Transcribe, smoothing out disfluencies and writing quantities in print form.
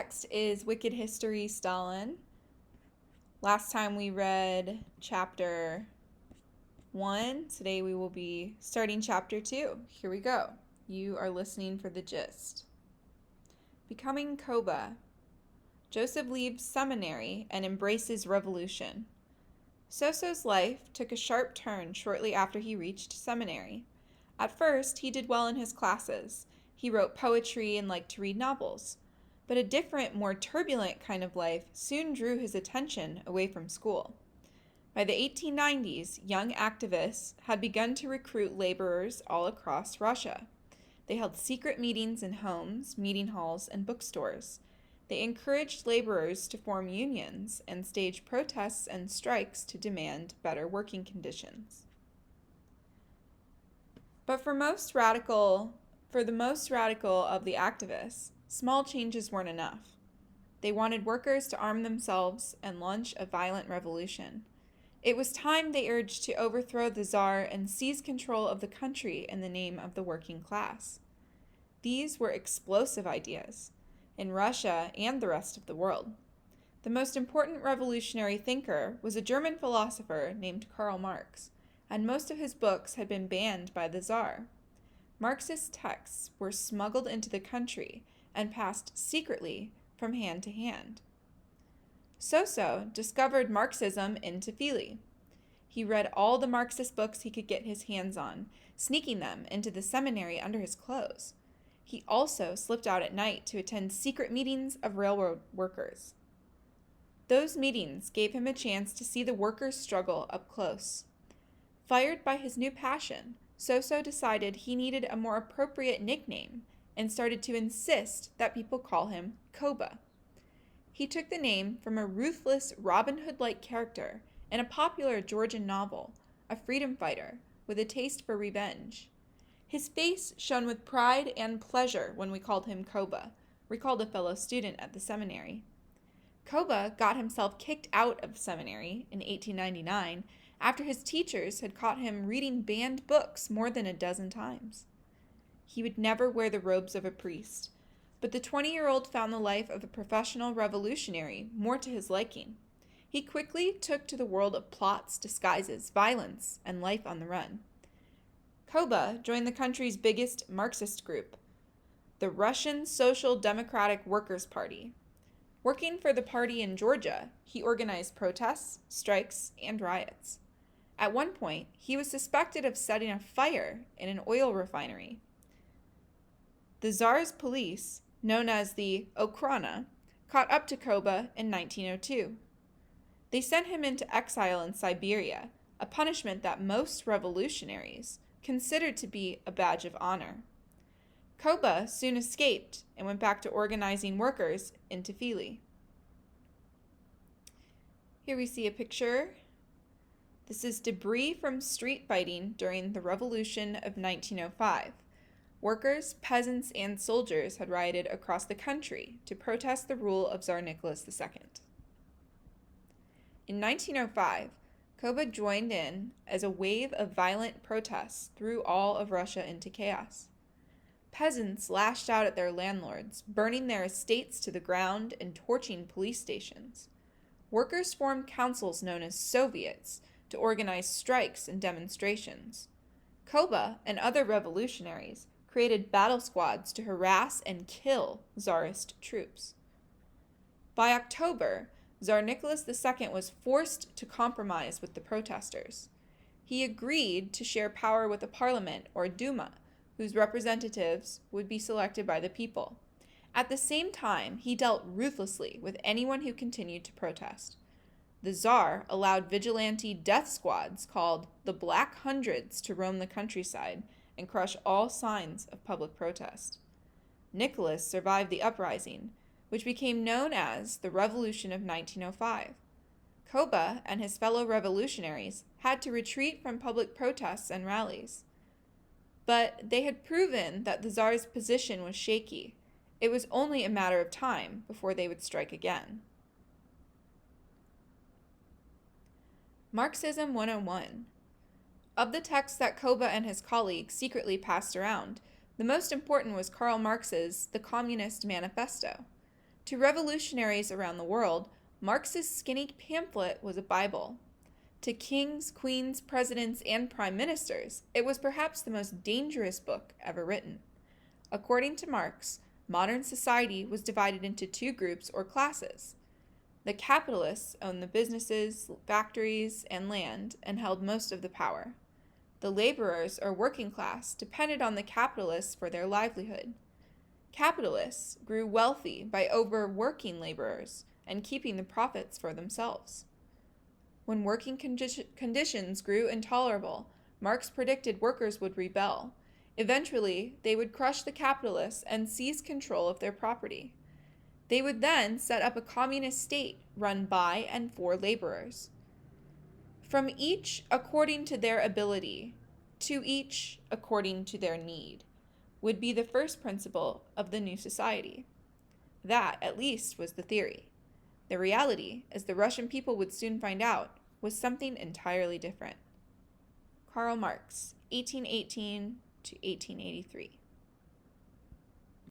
text is Wicked History, Stalin. Last time we read chapter 1. Today we will be starting chapter 2. Here we go. You are listening for the gist. Becoming Koba. Joseph leaves seminary and embraces revolution. Soso's life took a sharp turn shortly after he reached seminary. At first, he did well in his classes. He wrote poetry and liked to read novels. But a different, more turbulent kind of life soon drew his attention away from school. By the 1890s, young activists had begun to recruit laborers all across Russia. They held secret meetings in homes, meeting halls, and bookstores. They encouraged laborers to form unions and stage protests and strikes to demand better working conditions. But for the most radical of the activists, small changes weren't enough. They wanted workers to arm themselves and launch a violent revolution. It was time, they urged, to overthrow the Tsar and seize control of the country in the name of the working class. These were explosive ideas in Russia and the rest of the world. The most important revolutionary thinker was a German philosopher named Karl Marx, and most of his books had been banned by the Tsar. Marxist texts were smuggled into the country and passed secretly from hand to hand. Soso discovered Marxism in Tbilisi. He read all the Marxist books he could get his hands on, sneaking them into the seminary under his clothes. He also slipped out at night to attend secret meetings of railroad workers. Those meetings gave him a chance to see the workers' struggle up close. Fired by his new passion, Soso decided he needed a more appropriate nickname and started to insist that people call him Koba. He took the name from a ruthless Robin Hood-like character in a popular Georgian novel, a freedom fighter with a taste for revenge. His face shone with pride and pleasure when we called him Koba, recalled a fellow student at the seminary. Koba got himself kicked out of seminary in 1899 after his teachers had caught him reading banned books more than a dozen times. He would never wear the robes of a priest, but the 20-year-old found the life of a professional revolutionary more to his liking. He quickly took to the world of plots, disguises, violence, and life on the run. Koba joined the country's biggest Marxist group, the Russian Social Democratic Workers' Party. Working for the party in Georgia, he organized protests, strikes, and riots. At one point, he was suspected of setting a fire in an oil refinery. The Tsar's police, known as the Okhrana, caught up to Koba in 1902. They sent him into exile in Siberia, a punishment that most revolutionaries considered to be a badge of honor. Koba soon escaped and went back to organizing workers in Tbilisi. Here we see a picture. This is debris from street fighting during the Revolution of 1905. Workers, peasants, and soldiers had rioted across the country to protest the rule of Tsar Nicholas II. In 1905, Koba joined in as a wave of violent protests threw all of Russia into chaos. Peasants lashed out at their landlords, burning their estates to the ground and torching police stations. Workers formed councils known as Soviets to organize strikes and demonstrations. Koba and other revolutionaries created battle squads to harass and kill Tsarist troops. By October, Tsar Nicholas II was forced to compromise with the protesters. He agreed to share power with a parliament, or Duma, whose representatives would be selected by the people. At the same time, he dealt ruthlessly with anyone who continued to protest. The Tsar allowed vigilante death squads called the Black Hundreds to roam the countryside and crush all signs of public protest. Nicholas survived the uprising, which became known as the Revolution of 1905. Koba and his fellow revolutionaries had to retreat from public protests and rallies. But they had proven that the Tsar's position was shaky. It was only a matter of time before they would strike again. Marxism 101. Of the texts that Koba and his colleagues secretly passed around, the most important was Karl Marx's The Communist Manifesto. To revolutionaries around the world, Marx's skinny pamphlet was a Bible. To kings, queens, presidents, and prime ministers, it was perhaps the most dangerous book ever written. According to Marx, modern society was divided into two groups or classes. The capitalists owned the businesses, factories, and land and held most of the power. The laborers or working class depended on the capitalists for their livelihood. Capitalists grew wealthy by overworking laborers and keeping the profits for themselves. When working conditions grew intolerable, Marx predicted workers would rebel. Eventually, they would crush the capitalists and seize control of their property. They would then set up a communist state run by and for laborers. From each according to their ability, to each according to their need, would be the first principle of the new society. That, at least, was the theory. The reality, as the Russian people would soon find out, was something entirely different. Karl Marx, 1818 to 1883.